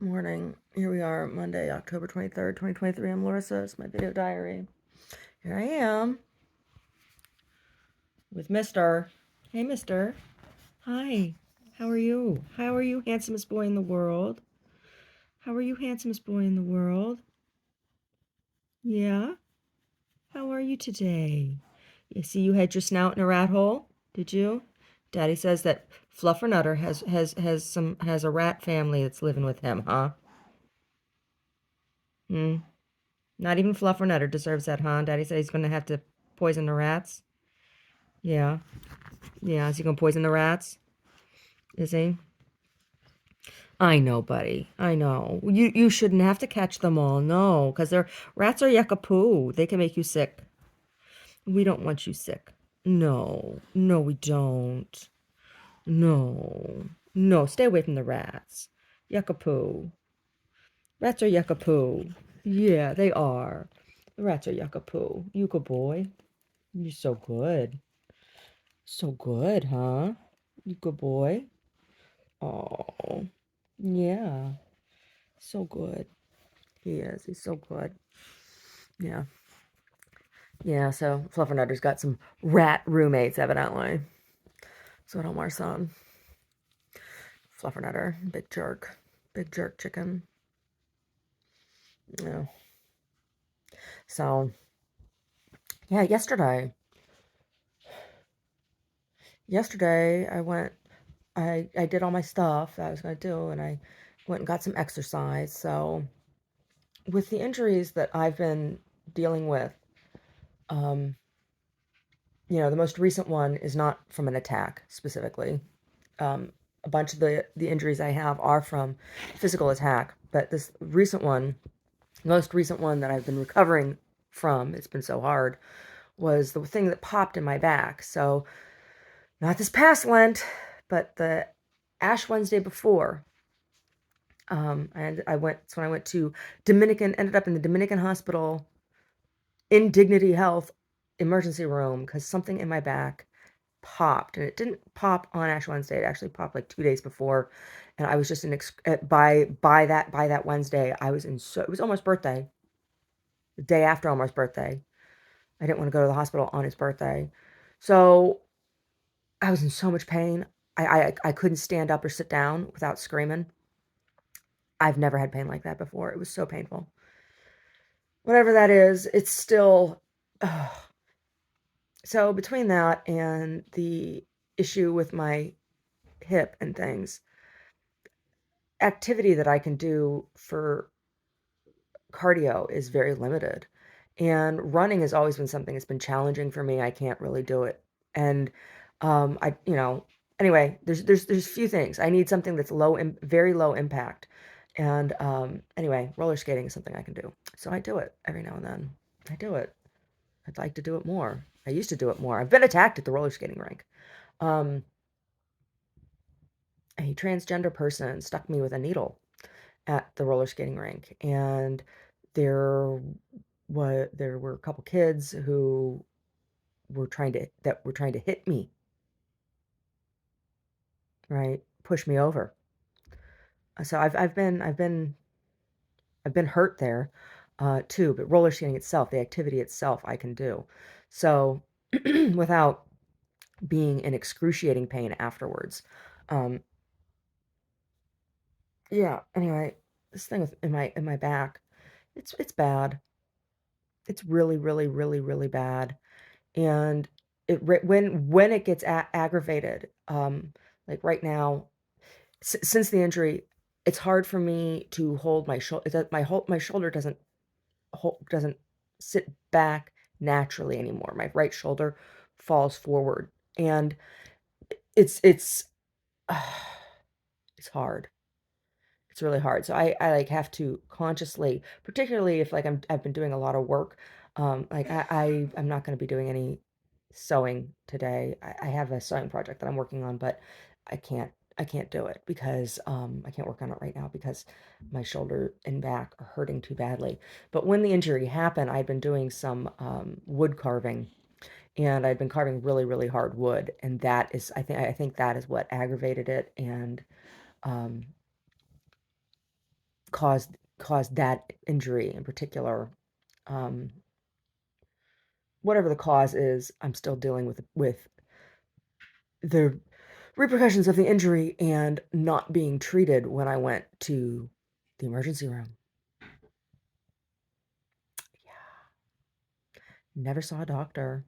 Morning. Here we are, Monday, October 23rd, 2023. I'm Larissa. It's my video diary. Here I am with Mr. Hey, Mr. Hi. How are you? How are you, handsomest boy in the world? How are you, handsomest boy in the world? Yeah? How are you today? You see you had your snout in a rat hole? Did you? Daddy says that Fluffernutter has a rat family that's living with him, huh? Hmm. Not even Fluffernutter deserves that, huh? Daddy said he's gonna have to poison the rats. Yeah. Yeah. Is he gonna poison the rats? Is he? I know, buddy. I know. You shouldn't have to catch them all. No, because they're rats are yucca poo. They can make you sick. We don't want you sick. No. No, we don't. No. No, stay away from the rats. Yucca poo. Rats are yucca poo. Yeah, they are. The rats are yucca poo. You good boy. You're so good. So good, huh? You good boy. Oh, yeah. So good. He is. He's so good. Yeah. Yeah, so Fluffernutter's got some rat roommates, evidently. So don't our son. Fluffernutter. Big jerk. Big jerk chicken. Yeah. So, yeah, yesterday I did all my stuff that I was going to do, and I went and got some exercise. So, with the injuries that I've been dealing with, um, the most recent one is not from an attack specifically. A bunch of the injuries I have are from physical attack, but this recent one, the most recent one that I've been recovering from, it's been so hard, was the thing that popped in my back. So, not this past Lent, but the Ash Wednesday before. And I went, so when I went to ended up in the Dominican hospital in Dignity Health emergency room because something in my back popped, and it didn't pop on Ash Wednesday. It actually popped like 2 days before, and I was just by that Wednesday. I was in it was Omar's birthday, the day after Omar's birthday. I didn't want to go to the hospital on his birthday, so I was in so much pain. I couldn't stand up or sit down without screaming. I've never had pain like that before. It was so painful. Whatever that is, it's still. So between that and the issue with my hip and things, activity that I can do for cardio is very limited. And running has always been something that's been challenging for me. I can't really do it. And anyway, there's few things. I need something that's very low impact. And anyway, roller skating is something I can do. So I do it every now and then. I do it. I'd like to do it more. I used to do it more. I've been attacked at the roller skating rink. Um, a transgender person stuck me with a needle at the roller skating rink, and there there were a couple kids who were trying to hit me, right? Push me over. So I've been hurt there too, but roller skating itself, the activity itself I can do. So without being in excruciating pain afterwards. Um yeah, anyway, this thing with in my back, it's bad. It's really, really, really, really bad. And when it gets aggravated, like right now, since the injury, it's hard for me to hold my shoulder. My shoulder doesn't sit back naturally anymore. My right shoulder falls forward, and it's it's hard. It's really hard. So I like have to consciously, particularly if like I've been doing a lot of work, like I'm not going to be doing any sewing today. I have a sewing project that I'm working on, but I can't I can't do it because I can't work on it right now because my shoulder and back are hurting too badly. But when the injury happened, I'd been doing some wood carving, and I'd been carving really, really hard wood, and that is I think that is what aggravated it. And um caused that injury in particular. Um, whatever the cause is, I'm still dealing with the repercussions of the injury and not being treated when I went to the emergency room. Yeah, never saw a doctor.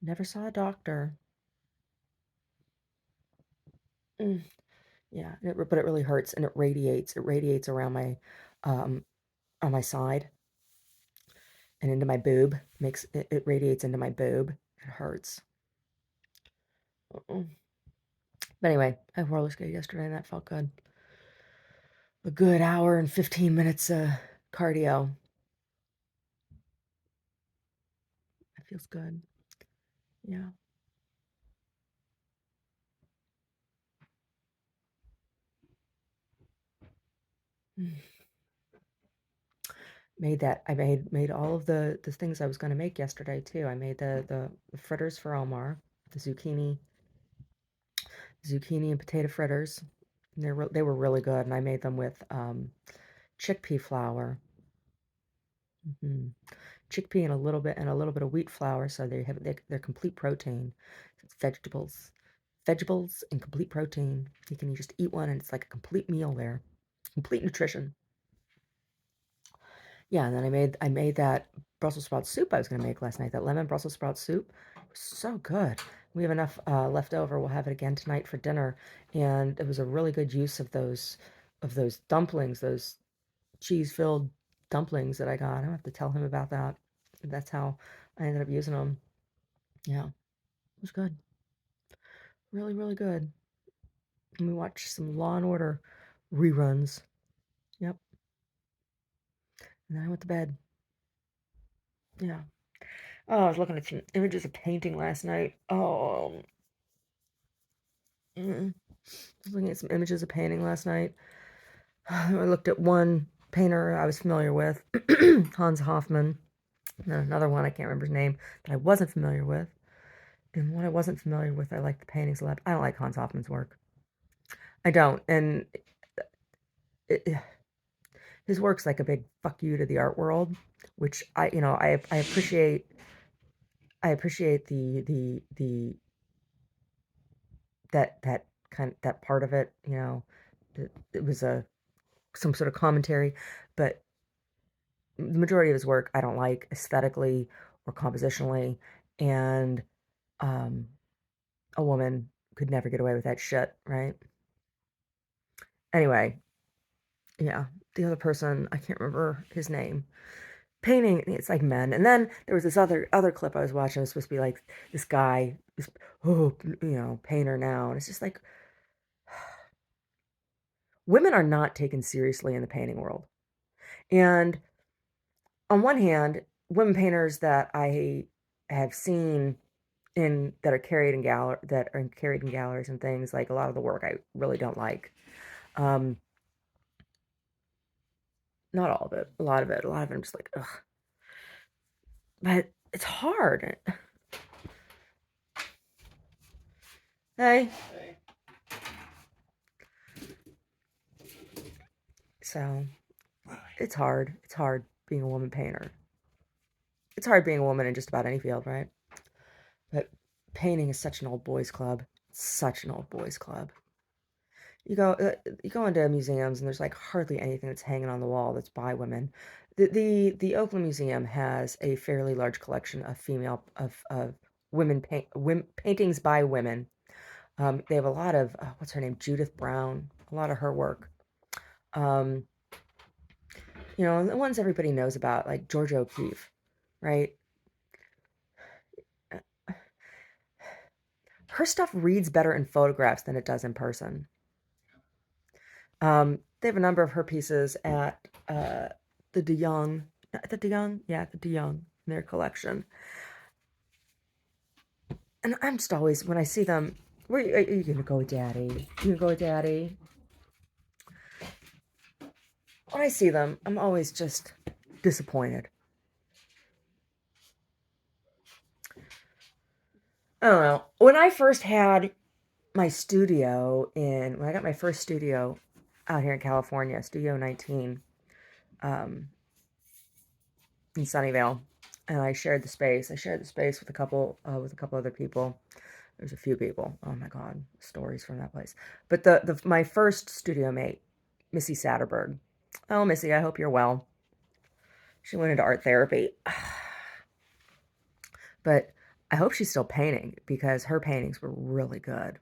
Never saw a doctor. Mm, yeah, but it really hurts and it radiates. It radiates around my um on my side and into my boob. It radiates into my boob. It hurts. Mm-mm. But anyway, I roller skated yesterday and that felt good. A good hour and 15 minutes cardio. That feels good. Yeah. Mm. I made all of the things I was going to make yesterday too. I made the fritters for Omar, the zucchini and potato fritters. And they were really good, and I made them with chickpea flour. Hmm. Chickpea and a little bit of wheat flour, so they're complete protein. It's vegetables and complete protein. You can just eat one, and it's like a complete meal there, complete nutrition. Yeah, and then I made that Brussels sprout soup I was gonna make last night. That lemon Brussels sprout soup was so good. We have enough left over. We'll have it again tonight for dinner, and it was a really good use of those dumplings, those cheese-filled dumplings that I got. I don't have to tell him about that. That's how I ended up using them. Yeah, it was good. Really, really good. And we watched some Law and Order reruns. Yep. And then I went to bed. Yeah. Oh, I was looking at some images of painting last night. Oh, I was looking at some images of painting last night. I looked at one painter I was familiar with, Hans Hofmann, and then another one I can't remember his name that I wasn't familiar with. And what I wasn't familiar with, I liked the paintings a lot. I don't like Hans Hofmann's work. I don't, and it, his work's like a big fuck you to the art world, which I appreciate. I appreciate the that part of it. It was a some sort of commentary, but the majority of his work I don't like aesthetically or compositionally, and um, a woman could never get away with that shit, right? Anyway, yeah, the other person I can't remember his name. Painting, it's like men, and then there was this other clip I was watching. It was supposed to be like this guy, this painter now, and it's just like women are not taken seriously in the painting world, and on one hand, women painters that I have seen in that are carried in galleries and things, like a lot of the work I really don't like. Um, Not all of it, a lot of it. A lot of it I'm just like, ugh. But it's hard. Hey. So it's hard. It's hard being a woman painter. It's hard being a woman in just about any field, right? But painting is such an old boys club. Such an old boys club. You go into museums and there's like hardly anything that's hanging on the wall that's by women. The Oakland Museum has a fairly large collection of women paintings by women. They have a lot of what's her name, Judith Brown, a lot of her work. Um, the ones everybody knows about, like Georgia O'Keeffe, right? Her stuff reads better in photographs than it does in person. They have a number of her pieces at the De Young, at the De Young, yeah, at the De Young in their collection. And I'm just always, when I see them, where are you gonna go, Daddy? You gonna go with Daddy? When I see them, I'm always just disappointed. I don't know. When I got my first studio out here in California, Studio 19, um, in Sunnyvale, and I shared the space. I shared the space with a couple other people. There's a few people. Oh my God, stories from that place. But the my first studio mate, Missy Satterberg. Oh, Missy, I hope you're well. She went into art therapy, but I hope she's still painting because her paintings were really good.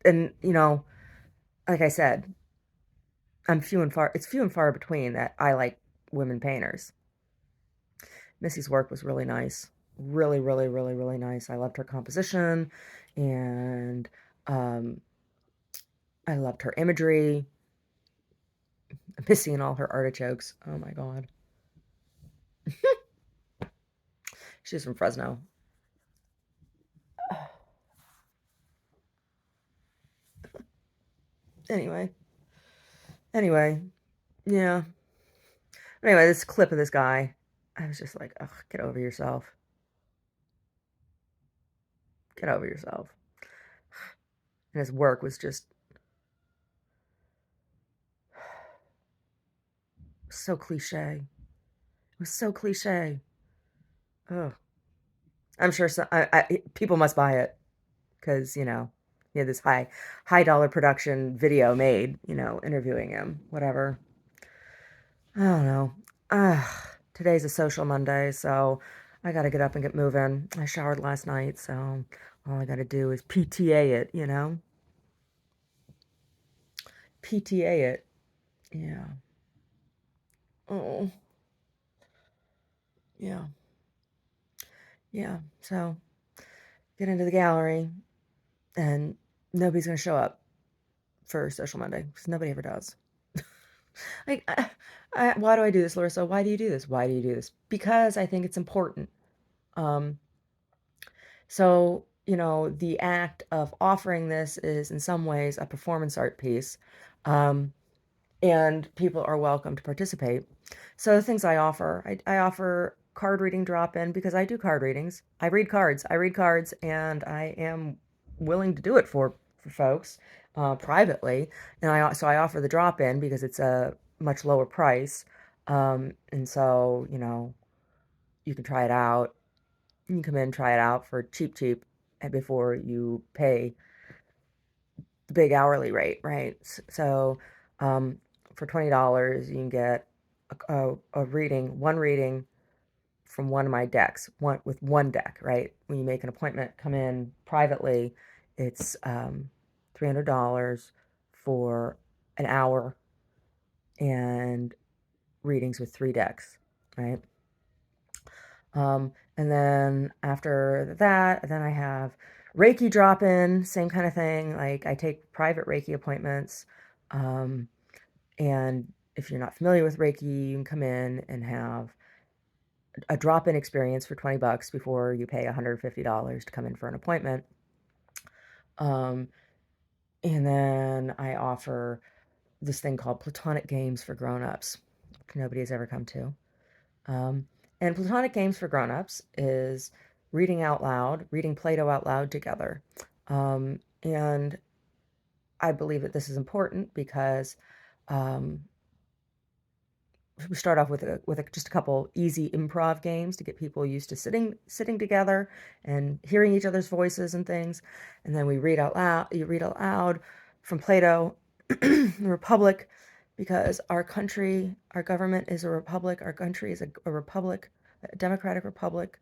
And like I said, I'm few and far. It's few and far between that I like women painters. Missy's work was really nice, really, really, really, really nice. I loved her composition, and um, I loved her imagery. Missy and all her artichokes. Oh my God, she's from Fresno. Anyway, anyway, yeah. Anyway, this clip of this guy, I was just like, ugh, get over yourself. Get over yourself. And his work was just so cliche. It was so cliche. Ugh. I'm sure people must buy it because he had this high dollar production video made, interviewing him, whatever. I don't know. Today's a social Monday, so I got to get up and get moving. I showered last night, so all I got to do is PTA it. PTA it. Yeah. Oh, yeah. Yeah. So get into the gallery, and nobody's going to show up for Social Monday because nobody ever does. Like, why do I do this, Larissa? Why do you do this? Why do you do this? Because I think it's important. Um, so, the act of offering this is in some ways a performance art piece. Um, and people are welcome to participate. So the things I offer, I offer card reading drop in because I do card readings. I read cards. I read cards, and I am willing to do it for folks privately. And I offer the drop in because it's a much lower price. And so you can try it out. You can come in, try it out for cheap, cheap, and before you pay the big hourly rate, right? So, um, for $20, you can get a reading, one reading from one of my decks, one with one deck, right? When you make an appointment, come in privately, it's $300 for an hour and readings with three decks, right? And then after that, then I have Reiki drop in, same kind of thing. Like I take private Reiki appointments. Um, and if you're not familiar with Reiki, you can come in and have a drop in experience for 20 bucks before you pay $150 to come in for an appointment. Um, and then I offer this thing called Platonic Games for Grown-ups, which nobody has ever come to. Um, and Platonic Games for Grown-ups is reading out loud, reading Plato out loud together. And I believe that this is important because um, we start off with just a couple easy improv games to get people used to sitting together and hearing each other's voices and things, and then we read out loud. You read out loud from Plato, the Republic, because our country, our government is a republic. Our country is a republic, a democratic republic,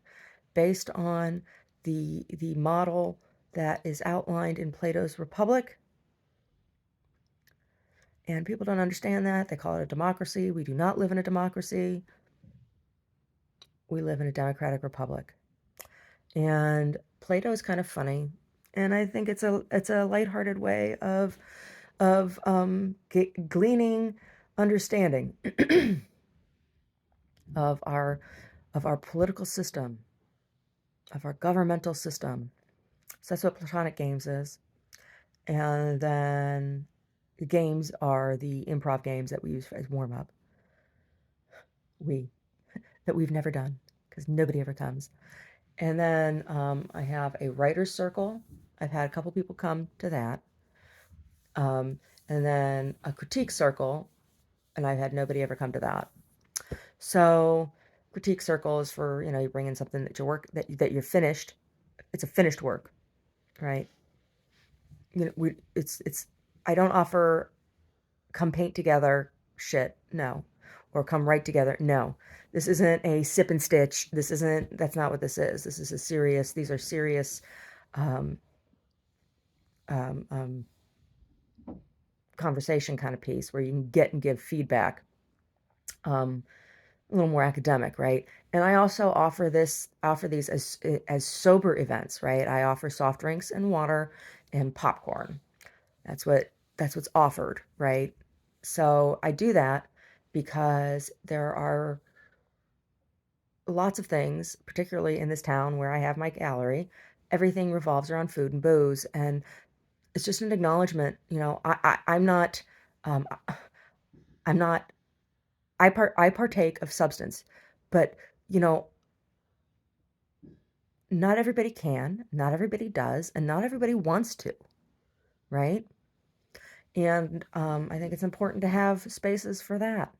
based on the model that is outlined in Plato's Republic. And people don't understand that. They call it a democracy. We do not live in a democracy. We live in a democratic republic. And Plato is kind of funny. And I think it's a lighthearted way of gleaning understanding of our political system, of our governmental system. So that's what Platonic Games is. And then the games are the improv games that we use as warm up. We that we've never done because nobody ever comes. And then I have a writer's circle. I've had a couple people come to that. Um, and then a critique circle, and I've had nobody ever come to that. So critique circle is for, you bring in something that your work that you're finished. It's a finished work, right? It's I don't offer come paint together shit, no. Or come write together, no. This isn't a sip and stitch. That's not what this is. These are serious um, um, um, conversation kind of piece where you can get and give feedback. Um, a little more academic, right? And I also offer these as sober events, right? I offer soft drinks and water and popcorn. That's what's offered, right? So I do that because there are lots of things, particularly in this town where I have my gallery. Everything revolves around food and booze, and it's just an acknowledgement. I'm not, um, I'm not. I partake of substance, but you know, not everybody can, not everybody does, and not everybody wants to, right? And I think it's important to have spaces for that.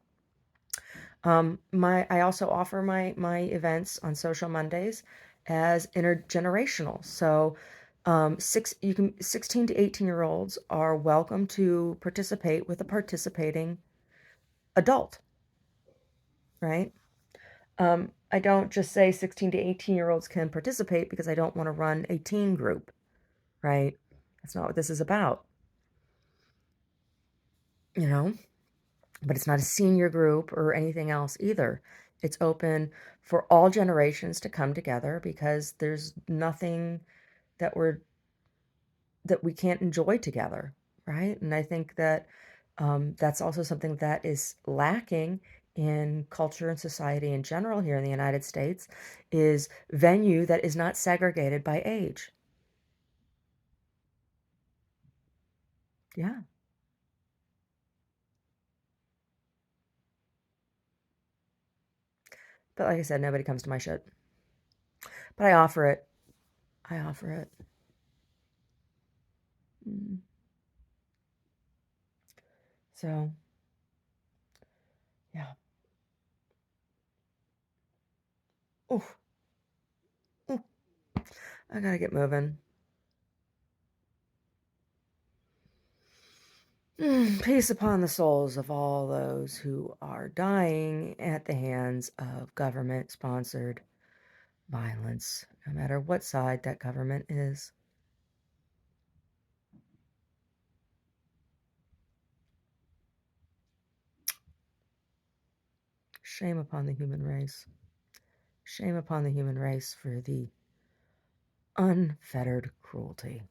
I also offer my events on Social Mondays as intergenerational. So, 16 to 18-year olds are welcome to participate with a participating adult, right? I don't just say 16 to 18-year olds can participate because I don't want to run a teen group, right? That's not what this is about, you know? But it's not a senior group or anything else either. It's open for all generations to come together because there's nothing that we can't enjoy together, right? And I think that that's also something that is lacking in culture and society in general here in the United States is venue that is not segregated by age. Yeah. But like I said, nobody comes to my shit. But I offer it. I offer it. Mm. So, yeah. Oof. Oof. I gotta get moving. Peace upon the souls of all those who are dying at the hands of government sponsored violence, no matter what side that government is. Shame upon the human race. Shame upon the human race for the unfettered cruelty.